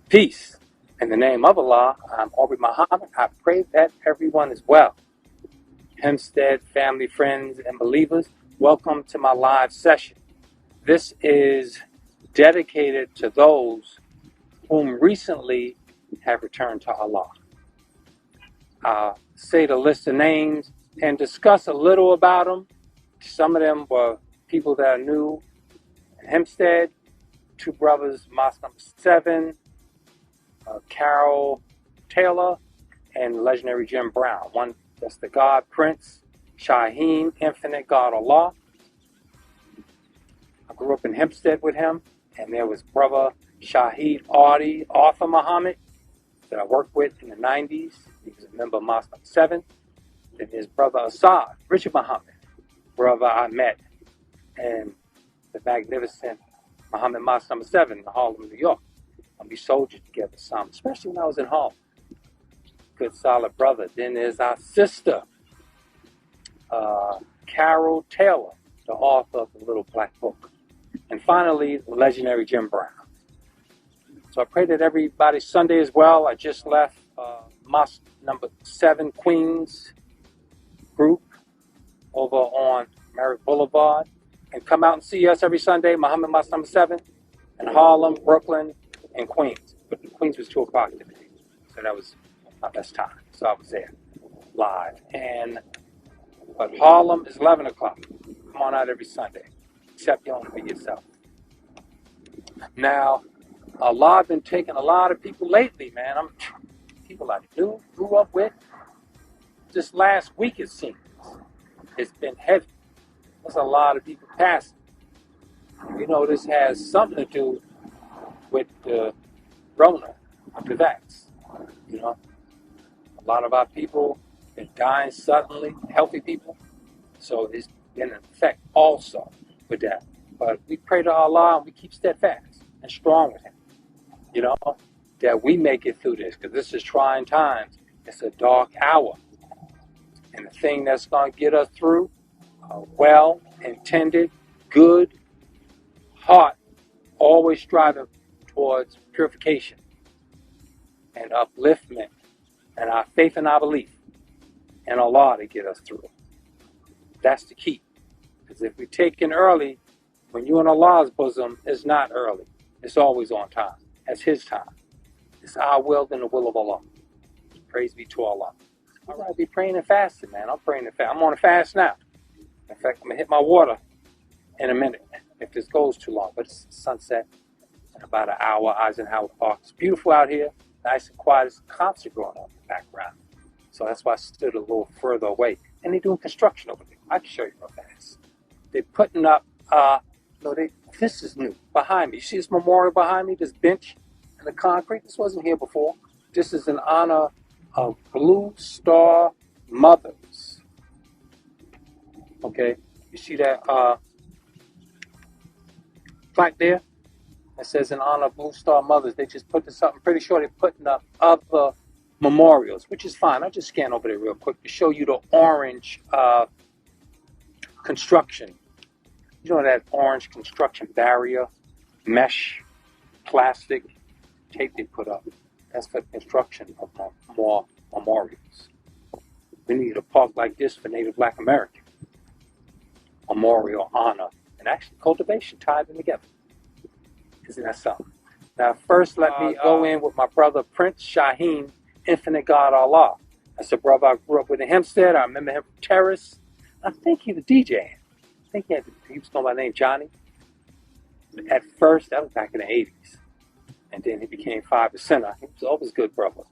Peace. In the name of Allah, I'm Aubrey Muhammad. I pray that everyone is well. Hempstead family, friends, and believers, welcome to my live session. This is dedicated to those whom recently have returned to Allah. I'll say the list of names and discuss a little about them. Some of them were people that are new in Hempstead, two brothers, Mosque number 7, Carol Taylor, and legendary Jim Brown. One that's the God Prince, Shaheen, Infinite God Allah. I grew up in Hempstead with him, and there was brother Shahid Ardi, Arthur Muhammad, that I worked with in the 90s. He was a member of Mosque number 7. Then his brother Assad, Richard Muhammad, brother I met in the magnificent Muhammad Mosque number 7 in Harlem, New York. And we soldiered together some, especially when I was in Harlem. Good, solid brother. Then there's our sister, Carol Taylor, the author of the Little Black Book. And finally, the legendary Jim Brown. So I pray that everybody's Sunday is well. I just left Mosque number 7 Queens group over on Merritt Boulevard. And come out and see us every Sunday, Muhammad Mosque number 7 in Harlem, Brooklyn, and Queens. But Queens was 2 o'clock today. So that was my best time. So I was there live. But Harlem is 11 o'clock. Come on out every Sunday. Except you only be yourself. Now, Allah been taking a lot of people lately, man. People I knew, grew up with. Just last week it seems. It's been heavy. There's a lot of people passing. You know, this has something to do with the Rona, the vax. You know, a lot of our people been dying suddenly, healthy people. So it's been an effect also with that. But we pray to Allah and we keep steadfast and strong with Him. You know, that we make it through this, because this is trying times. It's a dark hour. And the thing that's going to get us through, a well-intended, good heart, always striving towards purification and upliftment and our faith and our belief in Allah to get us through. That's the key. Because if we take in early, when you're in Allah's bosom, it's not early. It's always on time. It's His time. It's our will than the will of Allah. Praise be to Allah. All right, be praying and fasting, man. I'm praying and fasting. I'm on a fast now. In fact, I'm going to hit my water in a minute if this goes too long. But it's sunset in about an hour, Eisenhower Park. It's beautiful out here. Nice and quiet. There's a concert going on in the background. So that's why I stood a little further away. And they're doing construction over there. I can show you real fast. They're putting up, this is new, behind me. You see this memorial behind me, this bench and the concrete? This wasn't here before. This is in honor of Blue Star Mothers. Okay, you see that plaque there? It says in honor of Blue Star Mothers. They just put this up. I'm pretty sure they're putting up other memorials, which is fine. I'll just scan over there real quick to show you the orange construction. You know that orange construction barrier, mesh, plastic tape they put up. That's for the construction of more memorials. We need a park like this for Native Black American. Memorial, honor, and actually cultivation tied them together. Isn't that something? Now, first, let me go in with my brother Prince Shaheen, Infinite God Allah. That's a brother I grew up with in Hempstead. I remember him from Terrace. I think he was DJing. I think he was going by the name Johnny. At first, that was back in the 80s. And then he became 5%. He was always a good brother.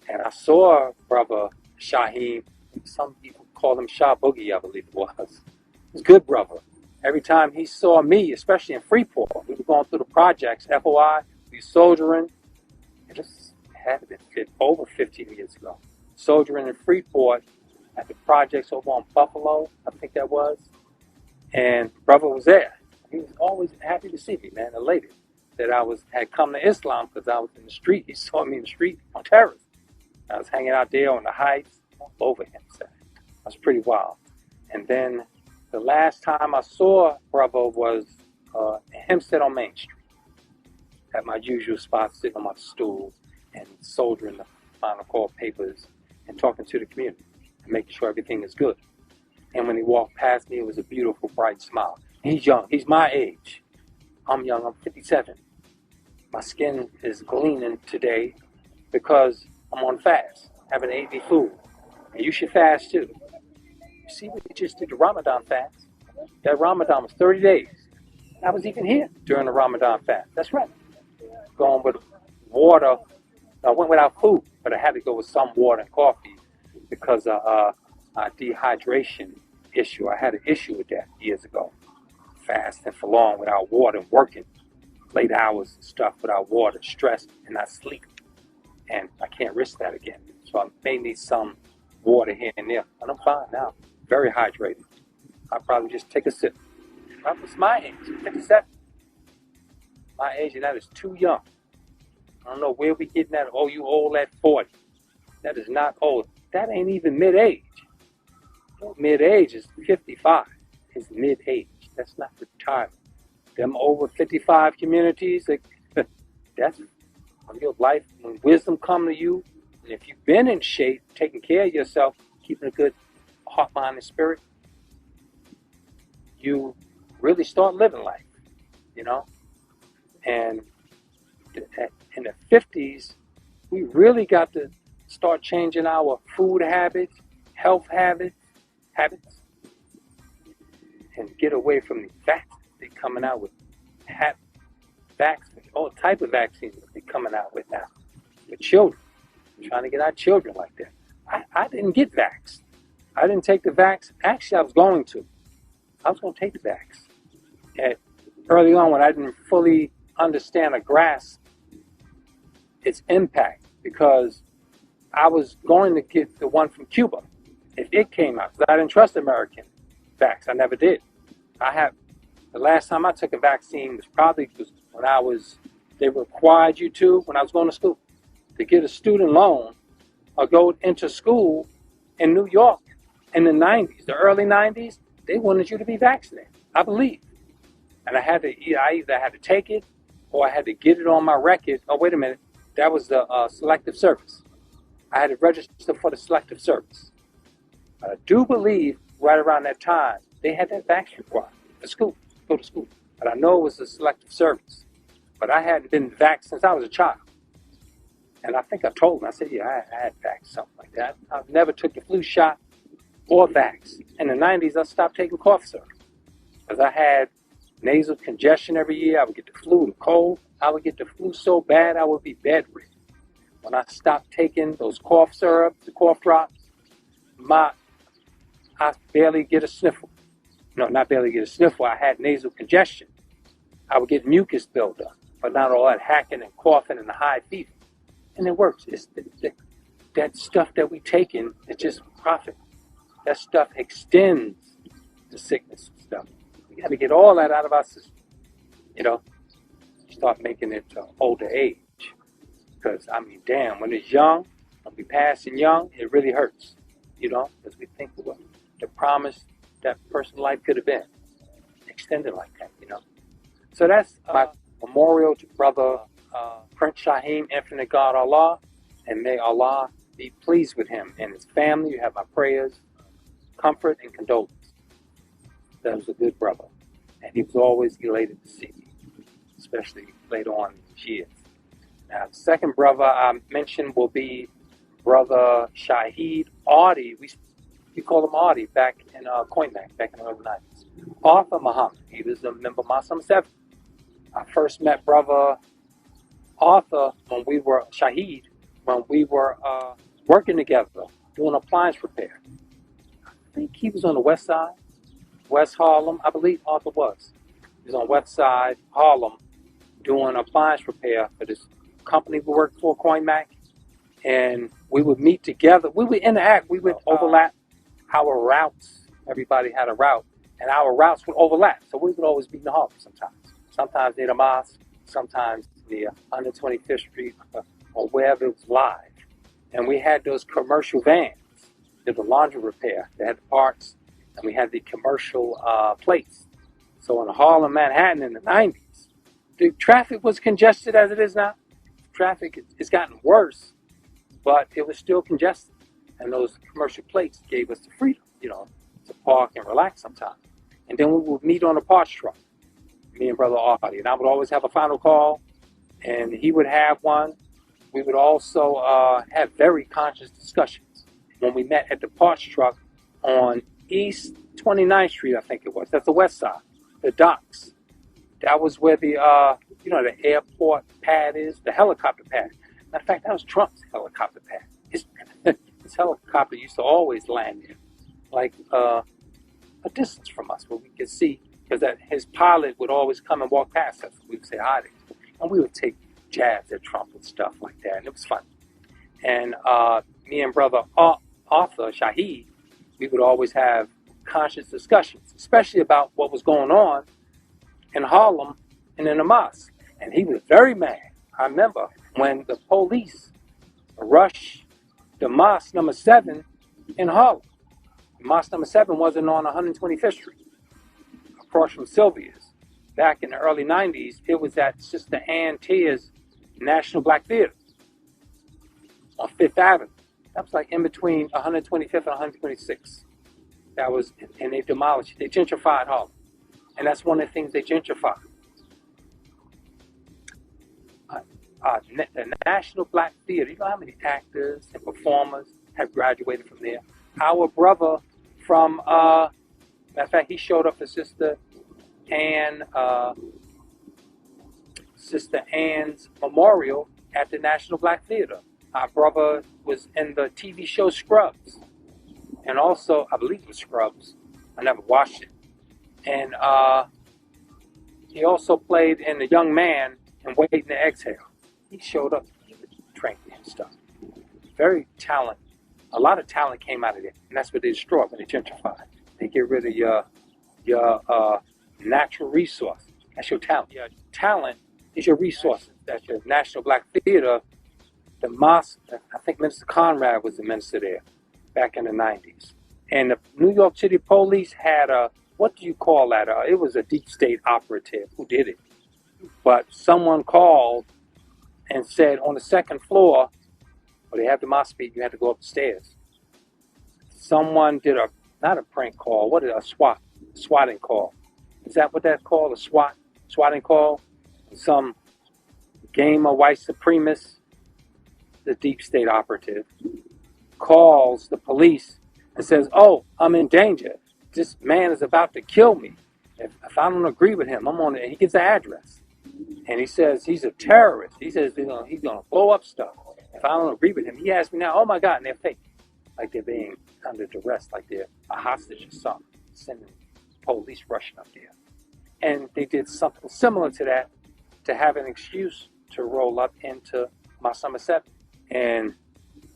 And I saw brother Shaheen. Some people call him Shah Boogie, I believe it was. He was a good brother. Every time he saw me, especially in Freeport, we were going through the projects, FOI, we were soldiering. And this had to have been over 15 years ago. Soldiering in Freeport at the projects over on Buffalo, I think that was. And brother was there. He was always happy to see me, man, elated that I had come to Islam because I was in the street. He saw me in the street on Terrace. I was hanging out there on the heights, all over him. So that was pretty wild. And then the last time I saw brother was in Hempstead on Main Street. at my usual spot, sitting on my stool and soldering the final call papers and talking to the community and making sure everything is good. And when he walked past me, it was a beautiful, bright smile. He's young. He's my age. I'm young. I'm 57. My skin is gleaming today because I'm on fast, haven't ate any food. And you should fast too. You see, we just did the Ramadan fast. That Ramadan was 30 days. I was even here during the Ramadan fast. That's right. Going with water. I went without food, but I had to go with some water and coffee because of a dehydration issue. I had an issue with that years ago. Fasting for long without water and working late hours and stuff without water, stress, and not sleep. And I can't risk that again. So I may need some water here and there. And I'm fine now. Very hydrated. I'll probably just take a sip. That was my age, 57. My age, and that is too young. I don't know where we getting that. Oh, you old at 40. That is not old. That ain't even mid-age. Mid-age is 55. It's mid-age. That's not retirement. Them over 55 communities, that's when your life, when wisdom come to you, and if you've been in shape, taking care of yourself, keeping a good heart, mind, and spirit, you really start living life, you know? And in the 50s, we really got to start changing our food habits, health habits, and get away from the vaccines they're coming out with. Vaccines, all type of vaccines that they're coming out with now. For children, we're trying to get our children like that. I didn't get vaxxed. I didn't take the vax. Actually, I was going to take the vax. And early on, when I didn't fully understand or grasp its impact, because I was going to get the one from Cuba if it came out, because I didn't trust American vax. I never did. The last time I took a vaccine was probably when they required you to, when I was going to school, to get a student loan or go into school in New York in the 90s, the early 90s, they wanted you to be vaccinated, I believe. And I either had to take it or I had to get it on my record. Oh, wait a minute. That was the selective service. I had to register for the selective service. But I do believe right around that time, they had that vaccine required for school, go to school. But I know it was a selective service. But I hadn't been vaxxed since I was a child. And I think I told them, I said, yeah, I had vaxxed, something like that. I never took the flu shot or vax. In the 90s, I stopped taking cough syrup because I had nasal congestion every year. I would get the flu, the cold. I would get the flu so bad I would be bedridden. When I stopped taking those cough syrups, the cough drops, I barely get a sniffle. No, not barely get a sniffle. I had nasal congestion. I would get mucus buildup, but not all that hacking and coughing and the high fever. And it works. It's that stuff that we take in, it's just profit. That stuff extends the sickness and stuff. We got to get all that out of our system. You know, start making it to older age. Because, I mean, damn, when it's young, when we passing young, it really hurts. You know, because we think what the promise that person's life could have been extended like that, you know. So that's my memorial to Brother Prince Shaheem, Infinite God Allah, and may Allah be pleased with him and his family. You have my prayers, comfort, and condolence. That was a good brother, and he was always elated to see me, especially later on in his years. Now, the second brother I mentioned will be Brother Shahid Audi. We call him Audi back in Coinmac, back in the early 90s. Arthur Muhammad, he was a member of Muslim 7. I first met Brother Arthur when we were working together, doing appliance repair. I think he was on the west side, West Harlem. I believe Arthur was. He was on west side, Harlem, doing appliance repair for this company we worked for, Coinmac. And we would meet together. We would interact. We would overlap our routes. Everybody had a route. And our routes would overlap. So we would always be in the Harlem sometimes. Sometimes near the mosque, sometimes near 125th Street, or wherever it was live. And we had those commercial vans, did the laundry repair. They had the parts, and we had the commercial plates. So in Harlem, Manhattan in the 90s, the traffic was congested as it is now. Traffic it's gotten worse, but it was still congested. And those commercial plates gave us the freedom, to park and relax sometimes. And then we would meet on a parts truck, me and Brother Artie. And I would always have a final call, and he would have one. We would also have very conscious discussions when we met at the parts truck on East 29th Street, I think it was. That's the west side, the docks. That was where the the airport pad is, the helicopter pad. Matter of fact, that was Trump's helicopter pad. His helicopter used to always land there, like a distance from us, where we could see, because that his pilot would always come and walk past us. We would say hi to him, and we would take jabs at Trump and stuff like that, and it was fun. And me and Brother Arthur Shaheed, we would always have conscious discussions, especially about what was going on in Harlem and in the mosque. And he was very mad. I remember when the police rushed the mosque number 7 in Harlem. Mosque number 7 wasn't on 125th Street, across from Sylvia's. Back in the early 90s, it was at Sister Ann Tier's National Black Theater on 5th Avenue. That was like in between 125th and 126th. That was, and they demolished, they gentrified Harlem. And that's one of the things they gentrified. The National Black Theater, you know how many actors and performers have graduated from there? Our brother from, matter of fact, he showed up for Sister Ann's memorial at the National Black Theater. Our brother was in the TV show Scrubs. And also, I believe it was Scrubs. I never watched it. And he also played in The Young Man and Waiting to Exhale. He showed up. He was drinking and stuff. Very talented. A lot of talent came out of there. And that's what they destroy when they gentrify. They get rid of your natural resource. That's your talent. Your talent is your resources. That's your National Black Theater. The mosque, I think Minister Conrad was the minister there back in the 90s. And the New York City police had what do you call that? It was a deep state operative who did it. But someone called and said on the second floor, where they have the mosque beat, you had to go up the stairs. Someone did not a prank call, what is a swatting call? Is that what that's called, a swatting call? Some gamer white supremacist, the deep state operative, calls the police and says, "Oh, I'm in danger. This man is about to kill me. If I don't agree with him, I'm on it." He gives the address. And he says he's a terrorist. He says he's gonna blow up stuff. If I don't agree with him, he asks me now, "Oh my God," and they're fake. Like they're being under duress, like they're a hostage or something, sending police rushing up there. And they did something similar to that to have an excuse to roll up into my summer 7. And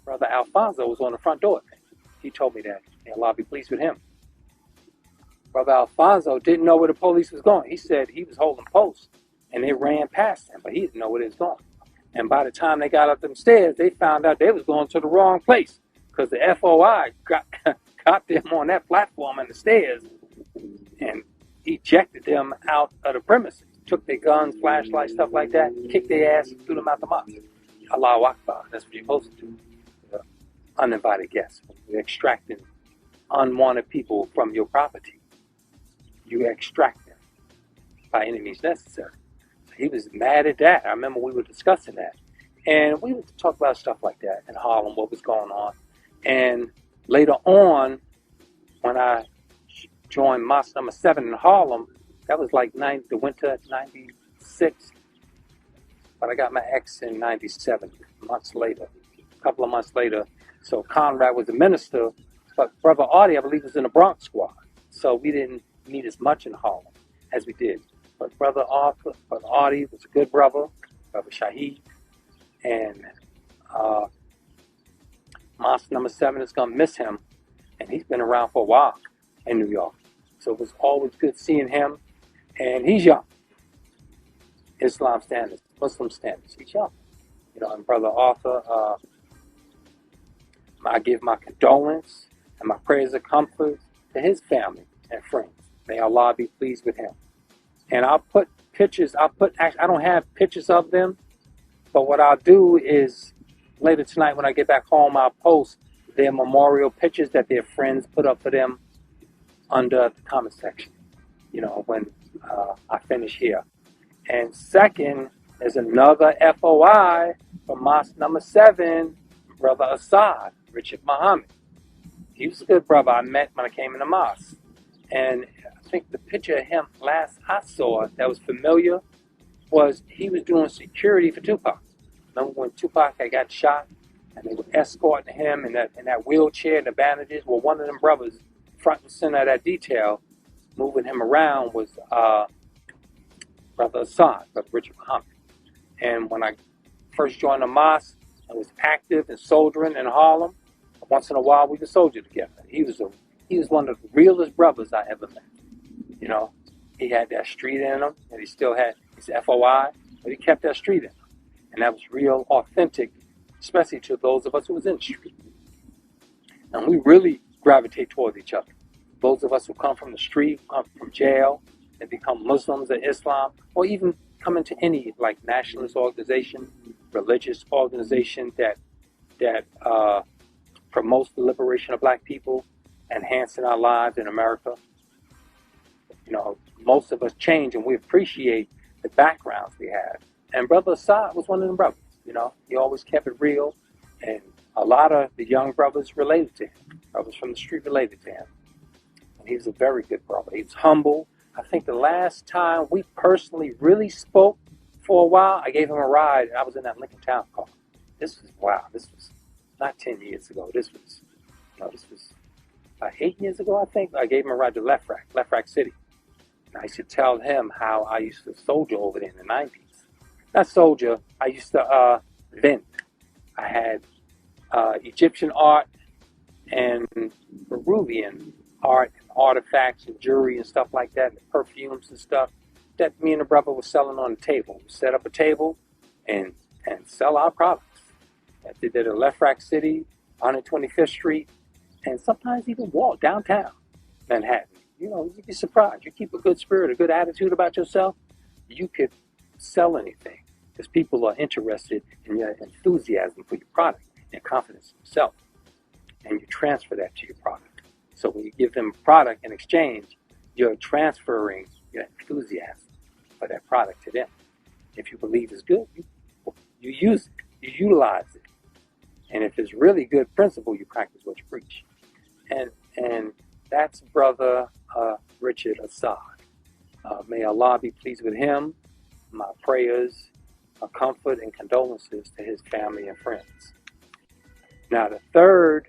Brother Alfonso was on the front door. He told me that. And Allah be pleased with him. Brother Alfonso didn't know where the police was going. He said he was holding post, and they ran past him, but he didn't know where they was going. And by the time they got up them stairs, they found out they was going to the wrong place, because the FOI got them on that platform and the stairs and ejected them out of the premises. Took their guns, flashlights, stuff like that, kicked their ass, and threw them out the mosque. Allahu Akbar. That's what you're supposed to do. Uninvited guests. You're extracting unwanted people from your property. You extract them by any means necessary. So he was mad at that. I remember we were discussing that. And we would talk about stuff like that in Harlem, what was going on. And later on, when I joined Mosque number 7 in Harlem, that was like the winter of 96. But I got my ex in 97, months later, a couple of months later. So Conrad was the minister, but Brother Artie, I believe, was in the Bronx squad. So we didn't meet as much in Harlem as we did. But Brother Artie was a good brother, Brother Shaheed. And Mosque number 7 is going to miss him. And he's been around for a while in New York. So it was always good seeing him. And he's young. Islam standards, Muslim standards. He's young. And Brother Arthur, I give my condolence and my prayers of comfort to his family and friends. May Allah be pleased with him. And I'll put pictures. I don't have pictures of them, but what I'll do is later tonight when I get back home, I'll post their memorial pictures that their friends put up for them under the comment section, when I finish here. And second, there's another FOI from Mosque number 7, Brother Assad, Richard Muhammad. He was a good brother I met when I came in the mosque. And I think the picture of him last I saw that was familiar was he was doing security for Tupac. Remember when Tupac had got shot and they were escorting him in that wheelchair and the bandages? Well, one of them brothers, front and center of that detail, moving him around was Brother Assad, Brother Richard Muhammad. And when I first joined the mosque, I was active and soldiering in Harlem. Once in a while, we would soldier together. He was one of the realest brothers I ever met. He had that street in him, and he still had his FOI, but he kept that street in him. And that was real authentic, especially to those of us who was in the street. And we really gravitate towards each other. Those of us who come from the street, come from jail, and become Muslims or Islam, or even come into any nationalist organization, religious organization that promotes the liberation of black people, enhancing our lives in America. Most of us change and we appreciate the backgrounds we have. And Brother Assad was one of them brothers. He always kept it real, and a lot of the young brothers related to him. Brothers from the street related to him. And he was a very good brother. He was humble. I think the last time we personally really spoke for a while, I gave him a ride. I was in that Lincoln Town car. This was not 10 years ago. This was about 8 years ago, I think. I gave him a ride to Left Rack City. And I used to tell him how I used to soldier over there in the 90s. Not soldier, I used to vent. I had Egyptian art and Peruvian art and artifacts and jewelry and stuff like that, and perfumes and stuff that me and the brother was selling on the table. We set up a table and sell our products. I did that at Left Rack City, 125th Street, and sometimes even walk downtown Manhattan. You'd be surprised. You keep a good spirit, a good attitude about yourself, you could sell anything because people are interested in your enthusiasm for your product and confidence in yourself. And you transfer that to your product. So when you give them a product in exchange, you're transferring your enthusiasm for that product to them. If you believe it's good, you use it, you utilize it. And if it's really good principle, you practice what you preach. And that's Brother Richard Assad. May Allah be pleased with him. My prayers, my comfort, and condolences to his family and friends. Now, the third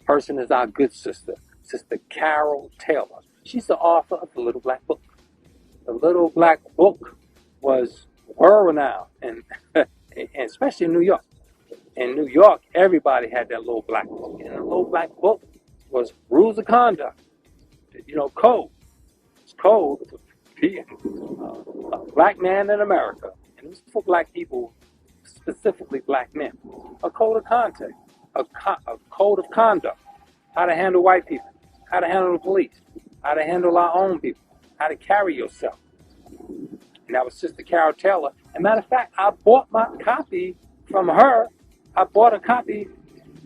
person is our good sister, Sister Carol Taylor. She's the author of The Little Black Book. The Little Black Book was world-renowned, and especially in New York. In New York, everybody had that Little Black Book. And the Little Black Book was rules of conduct, code. It's code for being a black man in America. And it was for black people, specifically black men. A code of conduct, a code of conduct. How to handle white people, how to handle the police, how to handle our own people, how to carry yourself. And that was Sister Carol Taylor. And matter of fact, I bought my copy from her. I bought a copy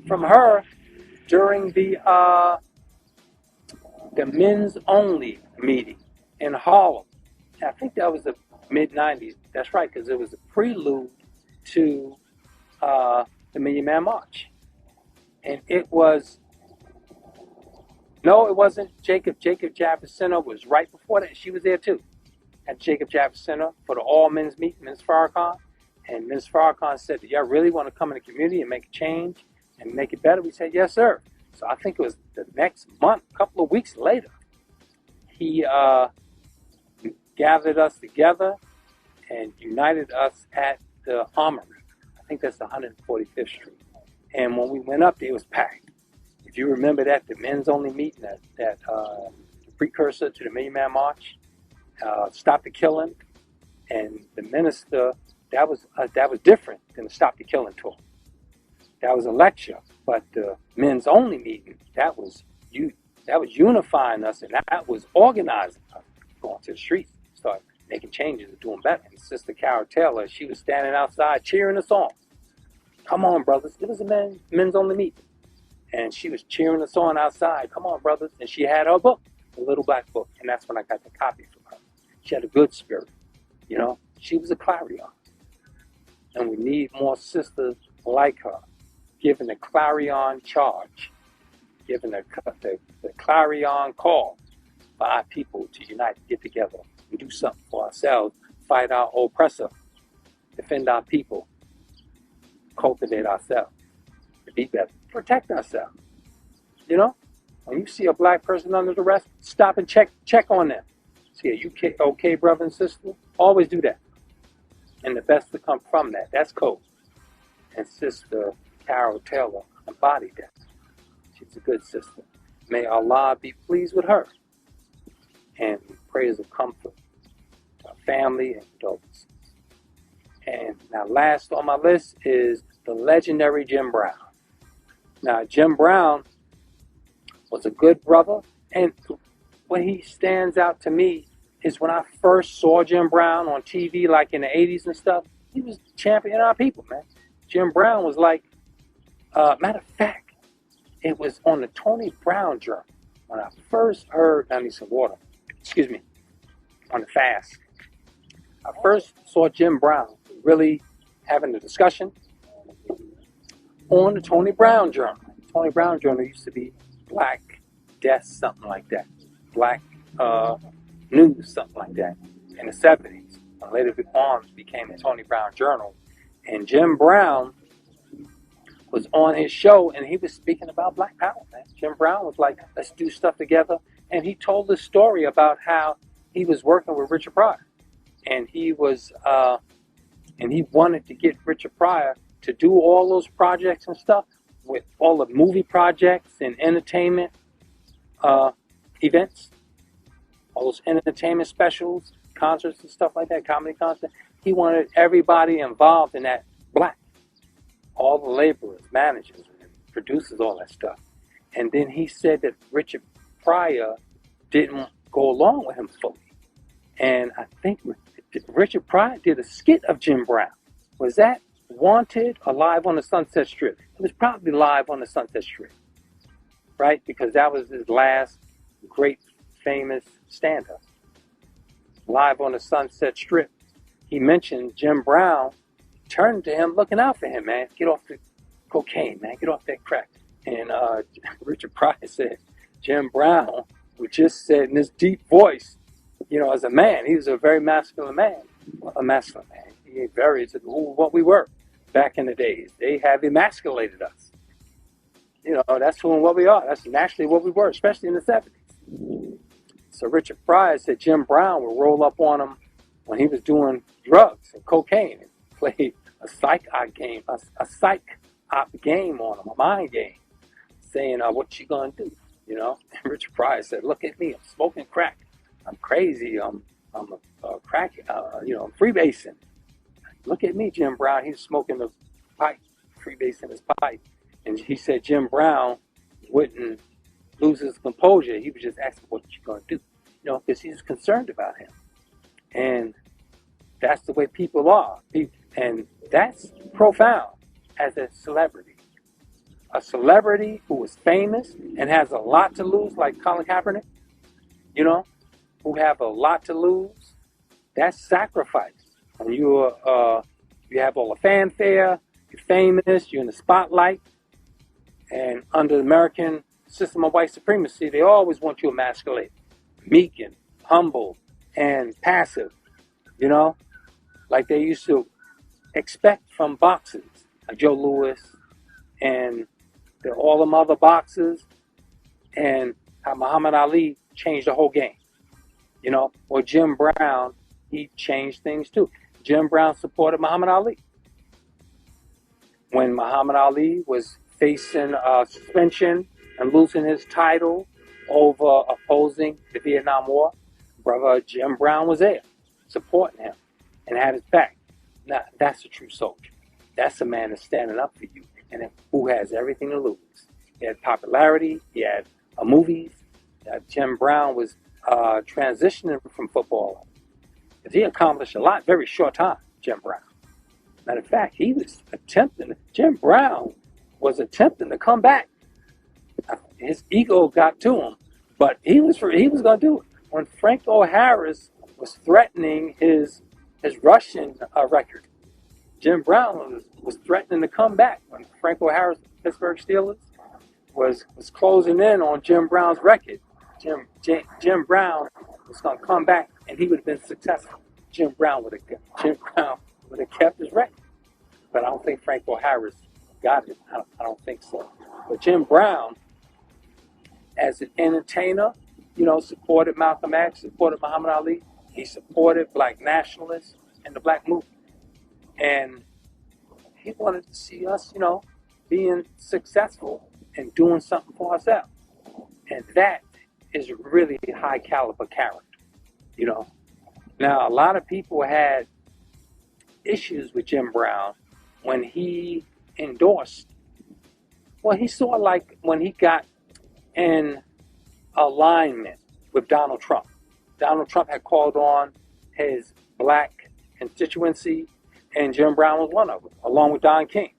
from her during the men's only meeting in Harlem. And I think that was the mid-90s. That's right, because it was a prelude to the Million Man March. And it was, no, it wasn't Jacob. Jacob Javits Center was right before that. She was there too. At Jacob Javits Center for the all men's meeting, Ms. Farrakhan. And Ms. Farrakhan said, do y'all really want to come in the community and make a change and make it better? We said, yes, sir. So I think it was the next month, a couple of weeks later, he gathered us together and united us at the Armory. I think that's 145th Street. And when we went up there, it was packed. If you remember that, the men's only meeting, that precursor to the Million Man March, Stop the Killing, and the minister, that was different than the Stop the Killing tour. That was a lecture, but the men's only meeting, that was unifying us, and that was organizing us, going to the streets, start making changes and doing better. And Sister Carol Taylor, she was standing outside cheering us on. Come on, brothers. It was a men's only meeting. And she was cheering us on outside. Come on, brothers. And she had her book, the little black book. And that's when I got the copy from her. She had a good spirit. You know, she was a clarion. And we need more sisters like her, giving the clarion charge, giving the clarion call for our people to unite, get together, and do something for ourselves, fight our oppressor, defend our people, cultivate ourselves, to be better, protect ourselves. You know, when you see a black person under arrest, stop and check on them. See, are you okay, brother and sister? Always do that. And the best to come from that. That's code. And Sister Carol Taylor embodied that. She's a good sister. May Allah be pleased with her. And prayers of comfort to her family and condolences. And now last on my list is the legendary Jim Brown. Now, Jim Brown was a good brother. And what he stands out to me is when I first saw Jim Brown on TV, like in the 80s and stuff, he was championing our people, man. Jim Brown was like, matter of fact, it was on the Tony Brown Journal when I first heard, I need some water, excuse me, on the fast. I first saw Jim Brown really having a discussion on the Tony Brown Journal. Tony Brown Journal used to be Black Death, something like that. Black News, something like that, in the 70s. And later the Arms became the Tony Brown Journal. And Jim Brown was on his show, and he was speaking about Black Power, man. Jim Brown was like, let's do stuff together. And he told the story about how he was working with Richard Pryor. And he was, and he wanted to get Richard Pryor to do all those projects and stuff, with all the movie projects and entertainment events, all those entertainment specials, concerts and stuff like that, comedy concerts. He wanted everybody involved in that black. All the laborers, managers, producers, all that stuff. And then he said that Richard Pryor didn't go along with him fully. And I think Richard Pryor did a skit of Jim Brown. Was that Wanted or Live on the Sunset Strip? It was probably Live on the Sunset Strip, right? Because that was his last great famous stand-up. Live on the Sunset Strip. He mentioned Jim Brown, turned to him, looking out for him, man. Get off the cocaine, man. Get off that crack. And Richard Pryor said, Jim Brown, who just said in this deep voice, you know, as a man, he was a very masculine man. A masculine man. He ain't very to what we were back in the days. They have emasculated us. You know, that's who and what we are. That's naturally what we were, especially in the 70s. So Richard Pryor said Jim Brown would roll up on him when he was doing drugs and cocaine and play a psych op game, a psych op game on him, a mind game, saying, what you gonna do? You know? And Richard Pryor said, look at me, I'm smoking crack. I'm crazy, I'm a crack, you know, I'm freebasing. Look at me, Jim Brown, he's smoking the pipe, freebasing his pipe. And he said Jim Brown wouldn't lose his composure. He was just asking, what you gonna do? You know, because he's concerned about him. And that's the way people are. And that's profound as a celebrity. A celebrity who is famous and has a lot to lose, like Colin Kaepernick, you know, who have a lot to lose, that's sacrifice. And you have all the fanfare, you're famous, you're in the spotlight, and under the American system of white supremacy, they always want you emasculated, meek and humble and passive, you know, like they used to expect from boxers, like Joe Louis and all them other boxers, and how Muhammad Ali changed the whole game, you know, or Jim Brown, he changed things too. Jim Brown supported Muhammad Ali. When Muhammad Ali was facing suspension and losing his title over opposing the Vietnam War, brother Jim Brown was there, supporting him and had his back. Now, that's a true soldier. That's a man that's standing up for you and who has everything to lose. He had popularity, he had movies. Jim Brown was transitioning from football Because he accomplished a lot in a very short time, Jim Brown. Matter of fact, Jim Brown was attempting to come back. His ego got to him, but he was going to do it. When Franco Harris was threatening his Russian record, Jim Brown was threatening to come back. When Franco Harris, Pittsburgh Steelers, was closing in on Jim Brown's record, Jim Brown was going to come back, and he would have been successful. Jim Brown would have kept his record, but I don't think Franco Harris got it. I don't think so. But Jim Brown, as an entertainer, supported Malcolm X, supported Muhammad Ali. He supported black nationalists and the black movement, and he wanted to see us, being successful and doing something for ourselves, and that is really high caliber character. Now, a lot of people had issues with Jim Brown when he endorsed. Well, he saw like when he got in alignment with Donald Trump. Donald Trump had called on his black constituency, and Jim Brown was one of them, along with Don King.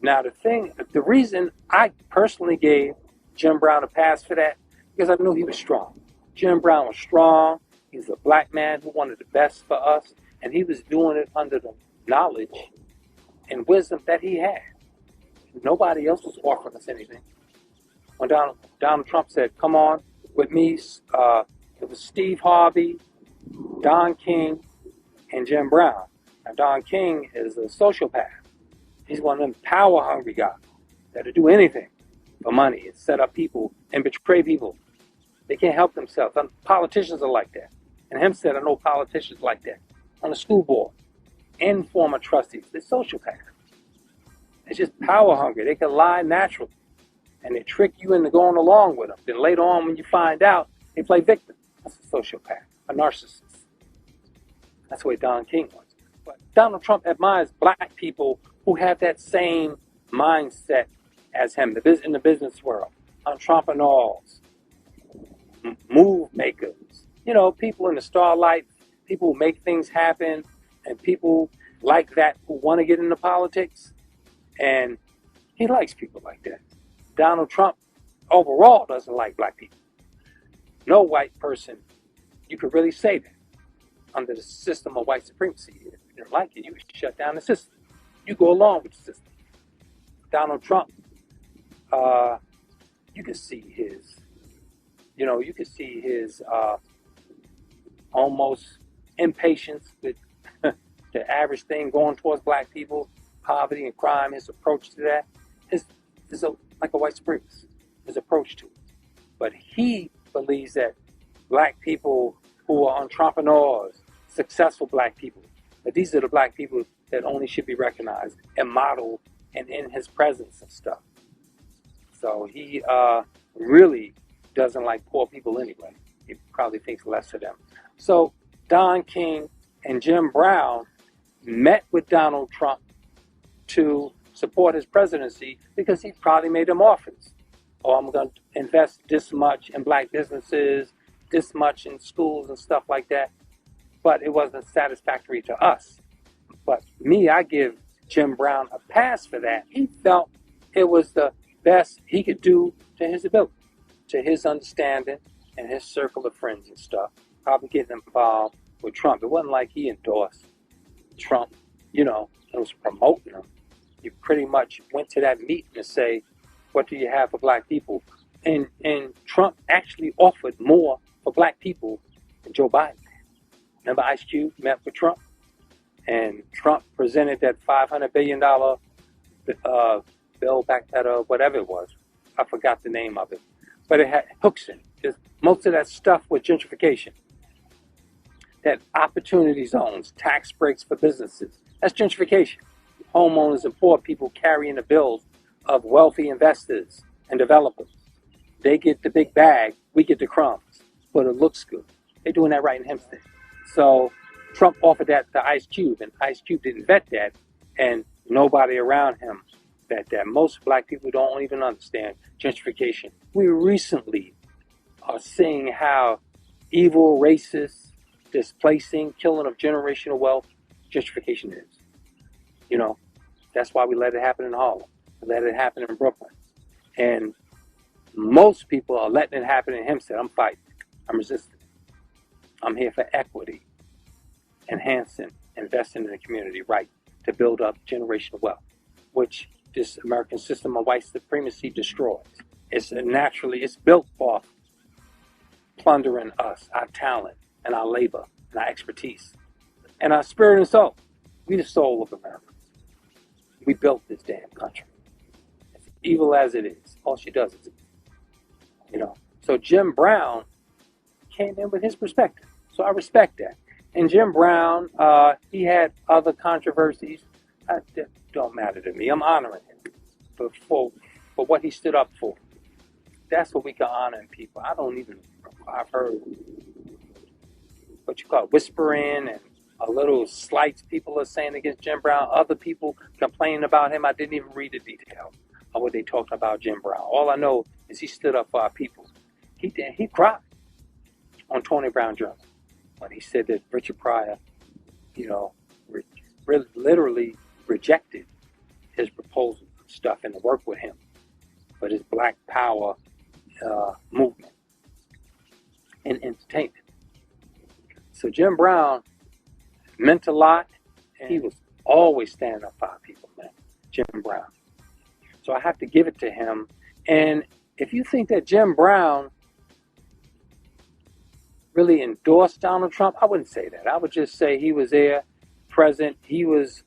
Now, the reason I personally gave Jim Brown a pass for that, because I knew he was strong. Jim Brown was strong. He was a black man who wanted the best for us, and he was doing it under the knowledge and wisdom that he had. Nobody else was offering us anything. When Donald Trump said, "Come on with me," it was Steve Harvey, Don King, and Jim Brown. Now, Don King is a sociopath. He's one of them power-hungry guys that'll do anything for money and set up people and betray people. They can't help themselves. Politicians are like that. And Hempstead, I know politicians like that. On the school board and former trustees. They're sociopaths. It's just power-hungry. They can lie naturally. And they trick you into going along with them. Then later on, when you find out, they play victim. That's a sociopath, a narcissist. That's the way Don King was. But Donald Trump admires black people who have that same mindset as him, in the business world. Entrepreneurs, move makers, people in the starlight, people who make things happen, and people like that who want to get into politics. And he likes people like that. Donald Trump overall doesn't like black people. No white person, you could really say that. Under the system of white supremacy, if you didn't like it, you would shut down the system. You go along with the system. Donald Trump, you can see his, almost impatience with the average thing going towards black people, poverty and crime. His approach to that is like a white supremacist, his approach to it. But he believes that black people who are entrepreneurs, successful black people, that these are the black people that only should be recognized and modeled and in his presence and stuff. So he really doesn't like poor people anyway. He probably thinks less of them. So Don King and Jim Brown met with Donald Trump to support his presidency because he probably made them offers. Oh, I'm going to invest this much in black businesses, this much in schools and stuff like that. But it wasn't satisfactory to us. But me, I give Jim Brown a pass for that. He felt it was the best he could do to his ability, to his understanding and his circle of friends and stuff. Probably getting involved with Trump. It wasn't like he endorsed Trump, it was promoting him. He pretty much went to that meeting to say, what do you have for black people? And Trump actually offered more for black people than Joe Biden. Remember Ice Cube met with Trump? And Trump presented that $500 billion bill back at whatever it was. I forgot the name of it. But it had hooks in it. Most of that stuff was gentrification. That opportunity zones, tax breaks for businesses. That's gentrification. Homeowners and poor people carrying the bills of wealthy investors and developers. They get the big bag, we get the crumbs, but it looks good. They're doing that right in Hempstead. So Trump offered that to Ice Cube, and Ice Cube didn't vet that, and nobody around him that most black people don't even understand gentrification. We recently are seeing how evil, racist, displacing, killing of generational wealth, gentrification is. You know, that's why we let it happen in Harlem. We let it happen in Brooklyn. And most people are letting it happen in Hempstead. I'm fighting. I'm resisting. I'm here for equity, enhancing, investing in the community, right, to build up generational wealth, which this American system of white supremacy destroys. It's built off plundering us, our talent, and our labor, and our expertise, and our spirit and soul. We the soul of America. We built this damn country. As evil as it is, all she does is, So Jim Brown came in with his perspective. So I respect that. And Jim Brown, he had other controversies. That don't matter to me. I'm honoring him for what he stood up for. That's what we can honor in people. I've heard whispering and a little slights people are saying against Jim Brown. Other people complaining about him. I didn't even read the details of what they talked about Jim Brown. All I know is he stood up for our people. He cried on Tony Brown Journal when he said that Richard Pryor, literally rejected his proposal stuff and to work with him for his Black Power movement and entertainment. So Jim Brown meant a lot, and he was always standing up for our people, man. Jim Brown. So I have to give it to him. And if you think that Jim Brown really endorsed Donald Trump, I wouldn't say that. I would just say he was there, present. He was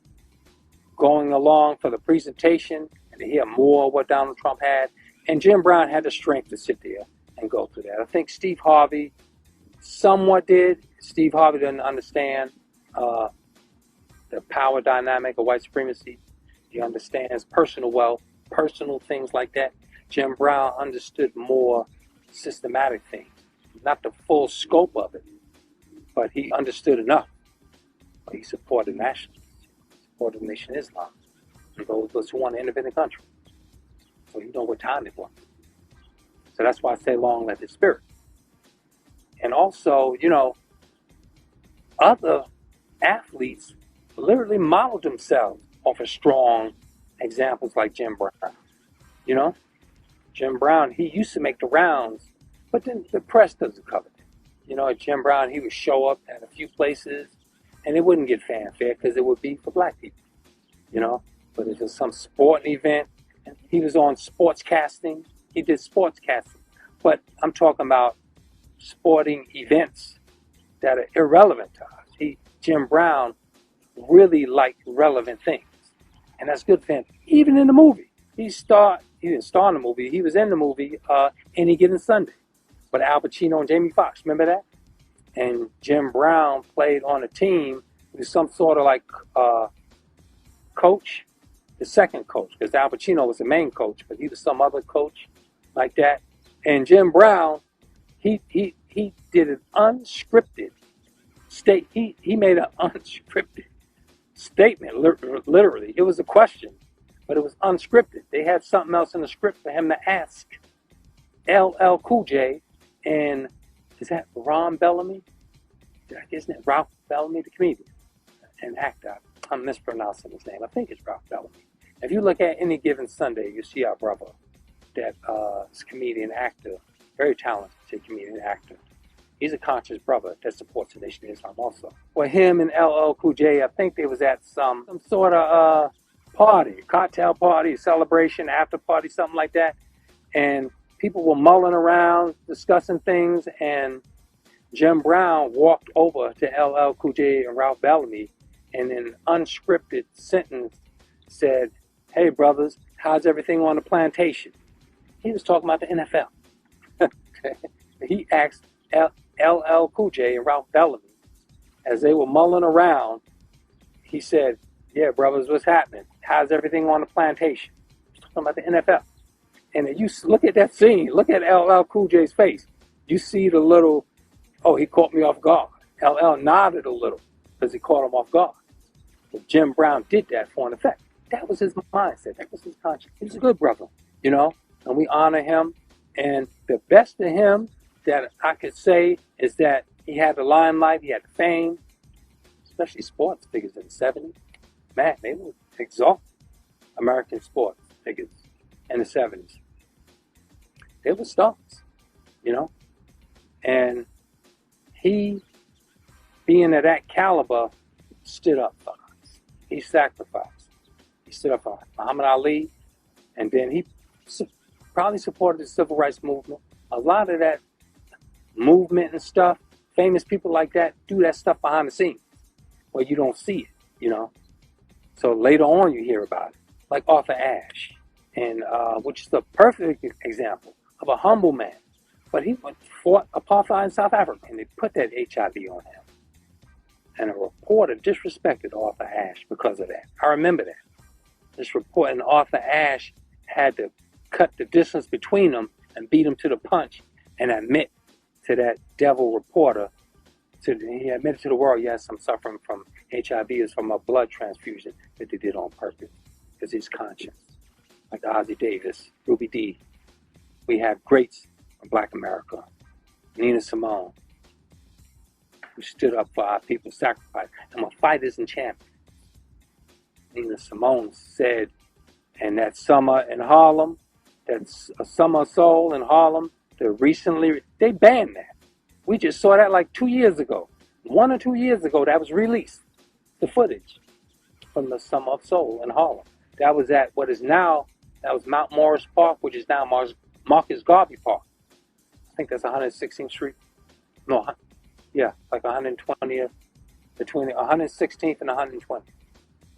going along for the presentation and to hear more of what Donald Trump had. And Jim Brown had the strength to sit there and go through that. I think Steve Harvey somewhat did. Steve Harvey didn't understand the power dynamic of white supremacy. He understands personal wealth, personal things like that. Jim Brown understood more systematic things, not the full scope of it, but he understood enough. But he supported nationalists, supported the Nation of Islam, and those who want an independent country. So you know what time it was. So that's why I say long live his spirit. And also, other athletes literally modeled themselves off of strong examples like Jim Brown. Jim Brown, he used to make the rounds, but then the press doesn't cover it. Jim Brown, he would show up at a few places, and it wouldn't get fanfare because it would be for black people, But if it was some sporting event, he was on sportscasting. He did sportscasting. But I'm talking about sporting events that are irrelevant to us. Jim Brown really liked relevant things. And that's good for him. Even in the movie. He didn't star in the movie. He was in the movie Any Given Sunday with Al Pacino and Jamie Foxx. Remember that? And Jim Brown played on a team. He was some sort of coach, the second coach, because Al Pacino was the main coach, but he was some other coach like that. And Jim Brown, he did an unscripted he made an unscripted statement, literally. It was a question, but it was unscripted. They had something else in the script for him to ask LL Cool J, and is that Ron Bellamy? Isn't it Ralph Bellamy, the comedian and actor? I'm mispronouncing his name. I think it's Ralph Bellamy. If you look at Any Given Sunday, you see our brother, that is comedian actor, very talented comedian actor. He's a conscious brother that supports the Nation of Islam also. Well, him and LL Cool J, I think they was at some sort of party, cocktail party, celebration, after party, something like that. And people were mulling around, discussing things, and Jim Brown walked over to LL Cool J and Ralph Bellamy, and in an unscripted sentence said, "Hey brothers, how's everything on the plantation?" He was talking about the NFL. He asked LL Cool J and Ralph Bellamy, as they were mulling around, he said, "Yeah, brothers, what's happening? How's everything on the plantation?" He's talking about the NFL. And if you look at that scene, look at LL Cool J's face. You see the little, oh, he caught me off guard. LL nodded a little because he caught him off guard. But Jim Brown did that for an effect. That was his mindset. That was his conscience. He was a good brother, and we honor him. And the best of him that I could say is that He had the limelight, he had the fame, especially sports figures in the 70s. Man, they would exalt American sports figures in the 70s. They were stars, you know? And he, being of that caliber, stood up for us. He sacrificed. He stood up for Muhammad Ali, and then he probably supported the civil rights movement. A lot of that movement and stuff, famous people like that do that stuff behind the scenes where you don't see it, you know. So later on you hear about it, like Arthur Ashe, and which is the perfect example of a humble man. But he fought apartheid in South Africa, and they put that HIV on him. And a reporter disrespected Arthur Ashe because of that. I remember that. This report, and Arthur Ashe had to cut the distance between them and beat him to the punch and admit to that devil reporter. He admitted to the world, yes, I'm suffering from HIV. It's from a blood transfusion that they did on purpose. Because his conscience. Like Ozzie Davis, Ruby Dee. We have greats in Black America. Nina Simone, who stood up for our people, sacrificed. And we're fighters and champions. Nina Simone said, and that summer in Harlem, that's a Summer Soul in Harlem, they banned that. We just saw that like 2 years ago. 1 or 2 years ago, that was released. The footage from the Summer of Soul in Harlem. That was at what is now, that was Mount Morris Park, which is now Marcus Garvey Park. I think that's 116th Street. No, yeah, like 120th, between 116th and 120th.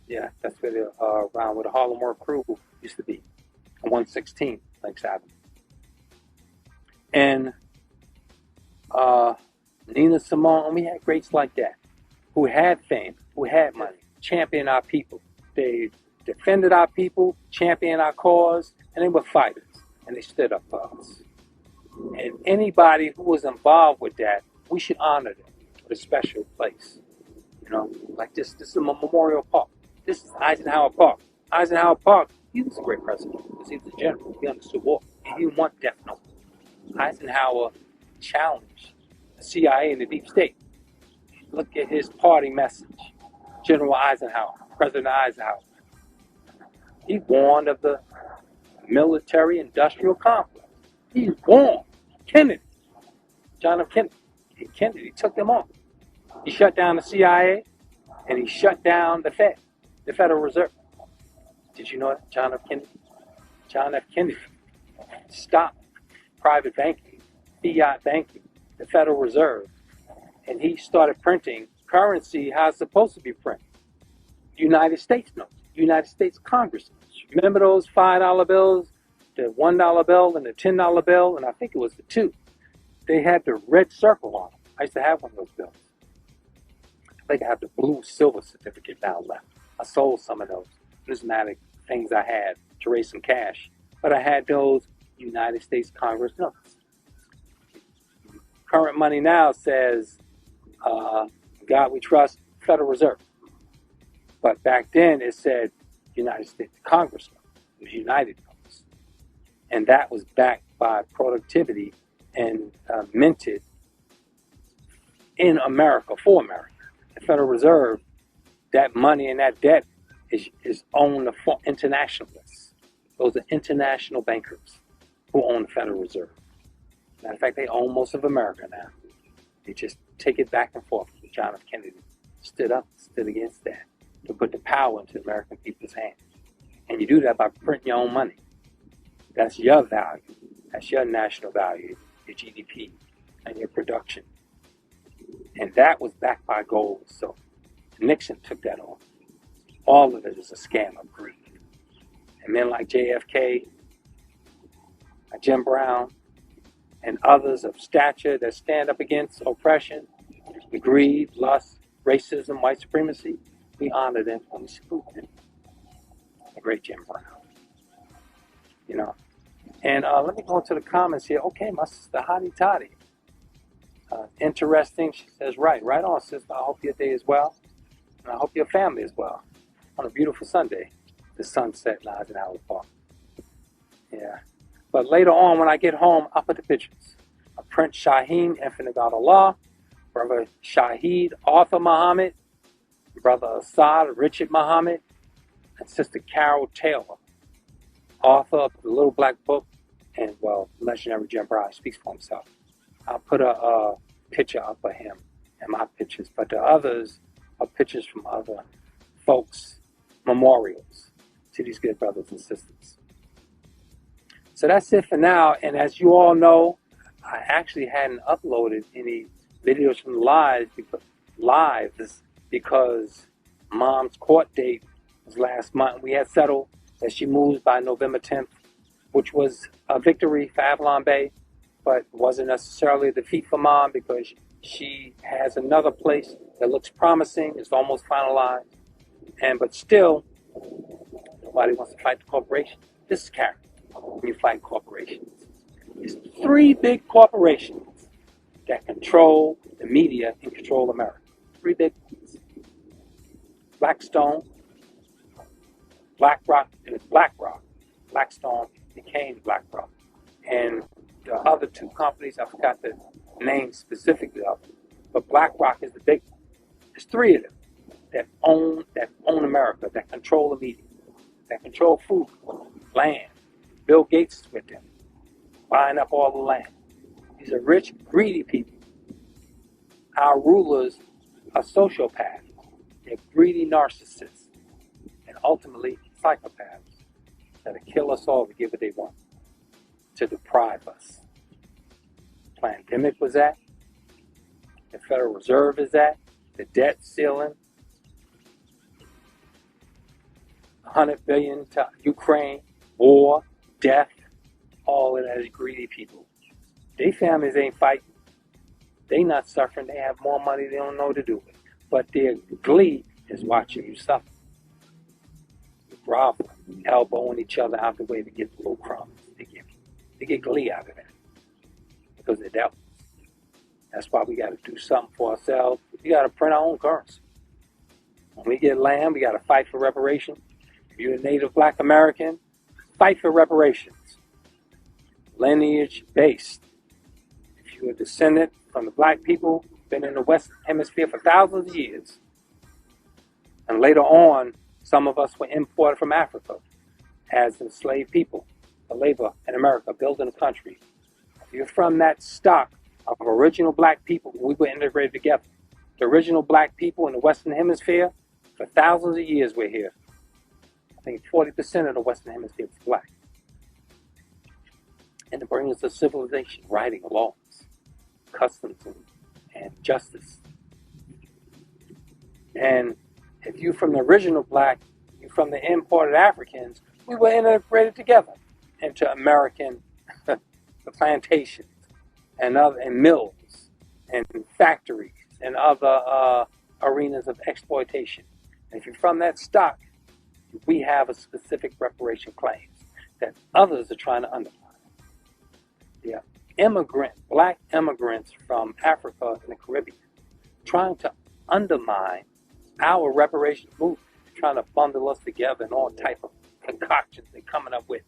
Yeah, that's where the around where the Harlem World Crew used to be, 116th Lakes Avenue. And Nina Simone, and we had greats like that, who had fame, who had money, championed our people. They defended our people, championed our cause, and they were fighters, and they stood up for us. And anybody who was involved with that, we should honor them with a special place. You know, like this is a memorial park. This is Eisenhower Park. Eisenhower Park, he was a great president because he was a general. He understood war. He didn't want death note. Eisenhower challenged the CIA and the deep state. Look at his party message. General Eisenhower, President Eisenhower. He warned of the military-industrial complex. He warned Kennedy, John F. Kennedy. And Kennedy took them on. He shut down the CIA, and he shut down the Fed, the Federal Reserve. Did you know that, John F. Kennedy? John F. Kennedy stopped private banking, fiat banking, the Federal Reserve, and he started printing currency how it's supposed to be printed. United States notes, United States Congress notes. Remember those $5 bills, the $1 bill and the $10 bill, and I think it was the 2. They had the red circle on them. I used to have one of those bills. I think I have the blue silver certificate now left. I sold some of those numismatic things I had to raise some cash, but I had those United States Congress notes. Current money now says, God we trust, Federal Reserve. But back then it said United States Congress notes. It was United notes. And that was backed by productivity and minted in America, for America. The Federal Reserve, that money and that debt is owned by internationalists. Those are international bankers who own the Federal Reserve. Matter of fact, they own most of America now. They just take it back and forth. John F. Kennedy stood against that, to put the power into the American people's hands. And you do that by printing your own money. That's your value. That's your national value, your GDP, and your production. And that was backed by gold. So Nixon took that on. All of it is a scam of greed. And men like JFK, like Jim Brown, and others of stature that stand up against oppression, greed, lust, racism, white supremacy, we honor them and we salute them. The great Jim Brown. You know. And let me go into the comments here. Okay, my sister Hottie Toddy. Interesting. She says, right on, sister. I hope your day is well. And I hope your family is well. On a beautiful Sunday, the sunset in Eisenhower Park. Yeah. But later on, when I get home, I'll put the pictures. I print Shaheem, Infinite God Allah, Brother Shahid Arthur Muhammad, Brother Assad Richard Muhammad, and Sister Carol Taylor, author of The Little Black Book, and, well, legendary Jim Brown speaks for himself. I'll put a picture up of him and my pictures, but the others are pictures from other folks' memorials to these good brothers and sisters. So that's it for now, and as you all know, I actually hadn't uploaded any videos from the lives because Mom's court date was last month. We had settled that she moves by November 10th, which was a victory for Avalon Bay, but wasn't necessarily a defeat for Mom because she has another place that looks promising. It's almost finalized, but still, nobody wants to fight the corporation. This is character when you fight corporations. It's 3 big corporations that control the media and control America. 3 big ones. Blackstone, BlackRock, and it's BlackRock. Blackstone became BlackRock. And the other 2 companies, I forgot the name specifically of them, but BlackRock is the big one. There's 3 of them that own America, that control the media, that control food, land. Bill Gates is with them, buying up all the land. These are rich, greedy people. Our rulers are sociopaths. They're greedy narcissists and ultimately psychopaths that'll kill us all to get what they want, to deprive us. The pandemic was that. The Federal Reserve is that. The debt ceiling. $100 billion to Ukraine, war, death, all of that is greedy people. Their families ain't fighting. They not suffering. They have more money. They don't know what to do with it. But their glee is watching you suffer. You grovel, elbowing each other out the way to get the little crumbs they get glee out of that because they're devils. That's why we got to do something for ourselves. We got to print our own currency. When we get land, we got to fight for reparations. If you're a Native Black American, fight for reparations. Lineage based. If you're a descendant from the black people, been in the Western Hemisphere for thousands of years, and later on, some of us were imported from Africa as enslaved people for labor in America, building a country. If you're from that stock of original black people, we were integrated together. The original black people in the Western Hemisphere, for thousands of years we're here. I think 40% of the Western Hemisphere is black. And it brings us civilization, writing laws, customs, and justice. And if you're from the original black, you're from the imported Africans, we were integrated together into American the plantations and mills and factories and other arenas of exploitation. And if you're from that stock, we have a specific reparation claims that others are trying to undermine. Yeah, black immigrants from Africa and the Caribbean, trying to undermine our reparations movement, trying to bundle us together in all type of concoctions they're coming up with.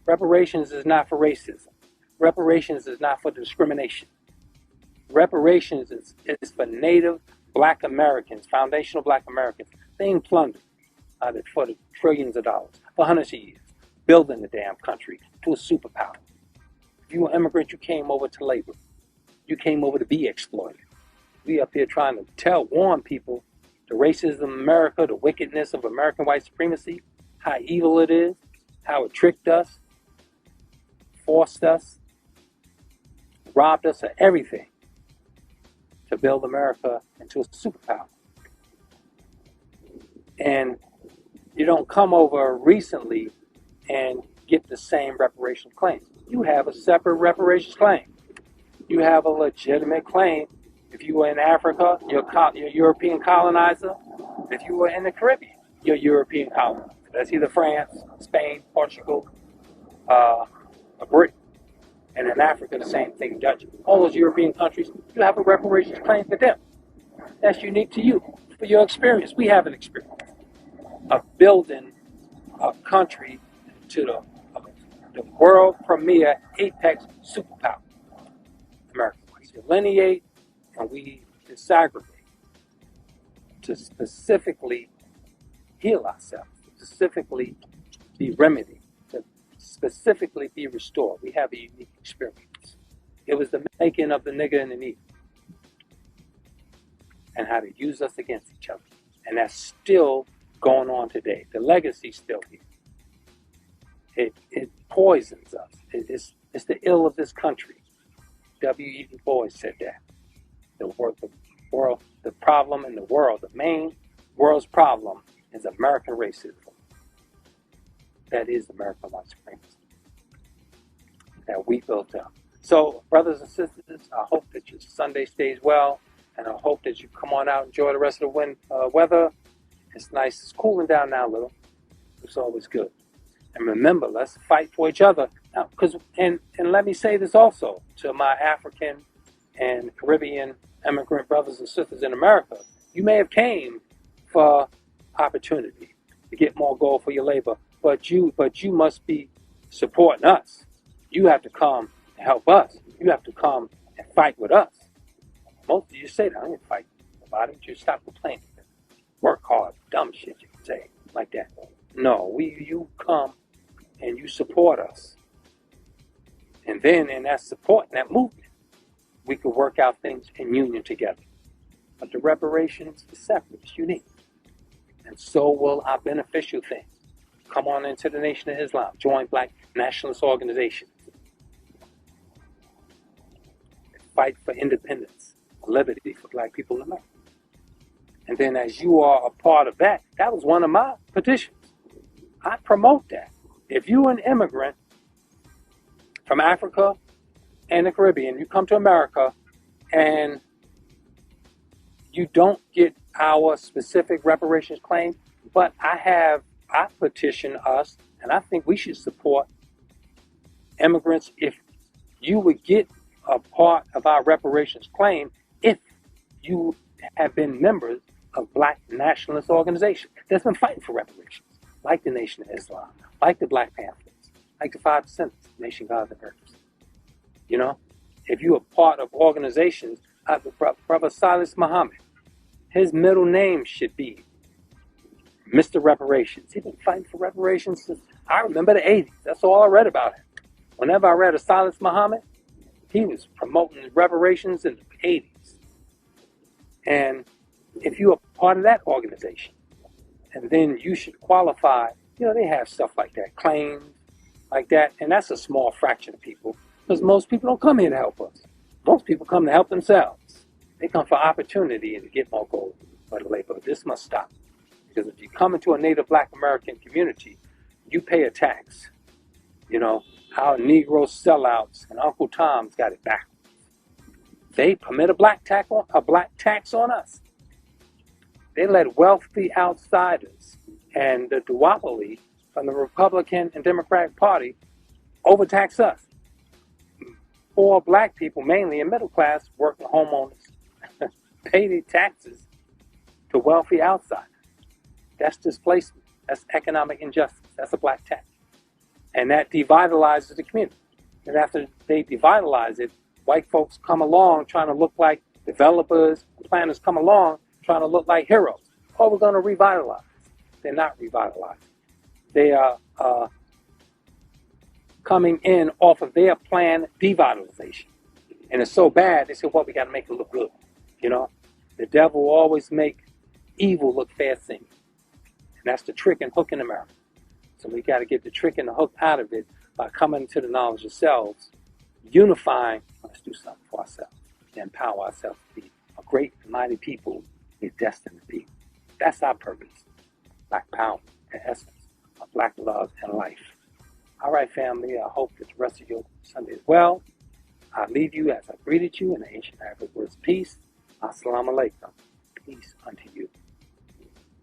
Reparations is not for racism. Reparations is not for discrimination. Reparations is for Native Black Americans, foundational Black Americans, being plundered for the trillions of dollars for hundreds of years, building the damn country to a superpower. If you were an immigrant, you came over to labor. You came over to be exploited. We up here trying to warn people the racism of America, the wickedness of American white supremacy, how evil it is, how it tricked us, forced us, robbed us of everything to build America into a superpower. And you don't come over recently and get the same reparations claim. You have a separate reparations claim. You have a legitimate claim. If you were in Africa, you're European colonizer. If you were in the Caribbean, you're European colonizer. That's either France, Spain, Portugal, or Britain. And in Africa, the same thing, Dutch. All those European countries, you have a reparations claim for them. That's unique to you, for your experience. We have an experience of building a country to the world premier apex superpower, America. We delineate and we disaggregate to specifically heal ourselves, to specifically be remedied, to specifically be restored. We have a unique experience. It was the making of the nigger and the nigger, and how to use us against each other. And that's still going on today. The legacy's still here. It poisons us. It's the ill of this country. W. E. Du Bois said that. The problem in the world, the main world's problem is American racism. That is American white supremacy that we built up. So, brothers and sisters, I hope that your Sunday stays well, and I hope that you come on out and enjoy the rest of the weather. It's nice. It's cooling down now a little. It's always good. And remember, let's fight for each other. Now, and let me say this also to my African and Caribbean immigrant brothers and sisters in America. You may have came for opportunity to get more gold for your labor, but you must be supporting us. You have to come and help us. You have to come and fight with us. Most of you say that. I ain't fighting about it. You stop complaining. Work hard. Dumb shit you can say like that. No, you come and you support us. And then in that support, in that movement, we could work out things in union together. But the reparations is separate. It's unique. And so will our beneficial things. Come on into the Nation of Islam. Join black nationalist organizations. Fight for independence, liberty for black people in America. And then as you are a part of that, that was one of my petitions. I promote that. If you're an immigrant from Africa and the Caribbean, you come to America and you don't get our specific reparations claim, but I petition us, and I think we should support immigrants if you would get a part of our reparations claim if you have been members of black nationalist organizations that's been fighting for reparations, like the Nation of Islam, like the Black Panthers, like the 5%, Nation Gods and Earths. You know, if you are part of organizations, Brother Silas Muhammad, his middle name should be Mr. Reparations. He's been fighting for reparations since I remember the 80s. That's all I read about him. Whenever I read of Silas Muhammad, he was promoting reparations in the 80s. And if you're a part of that organization, and then you should qualify, they have stuff like that, claims like that, and that's a small fraction of people, because most people don't come here to help us. Most people come to help themselves. They come for opportunity and to get more gold for the labor. This must stop. Because if you come into a Native Black American community, you pay a tax. Our Negro sellouts and Uncle Tom's got it backwards. They permit a black tax on us. They let wealthy outsiders and the duopoly from the Republican and Democratic Party overtax us. Poor black people, mainly in middle class, working homeowners, pay their taxes to wealthy outsiders. That's displacement. That's economic injustice. That's a black tax. And that devitalizes the community. And after they devitalize it, white folks come along trying to look like developers, planners come along trying to look like heroes. Oh, we're going to revitalize. They're not revitalizing. They are coming in off of their planned devitalization. And it's so bad, they say, well, we got to make it look good. The devil will always make evil look fair-seeming. And that's the trick and hook in America. So we got to get the trick and the hook out of it by coming to the knowledge of selves, unifying. Let's do something for ourselves and empower ourselves to be a great, mighty people we're destined to be. That's our purpose. Black power and essence of black love and life. All right, family, I hope that the rest of your Sunday is well. I leave you as I greeted you in the ancient Arabic words, peace. Assalamu alaikum. Peace unto you.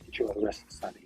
Enjoy the rest of the Sunday.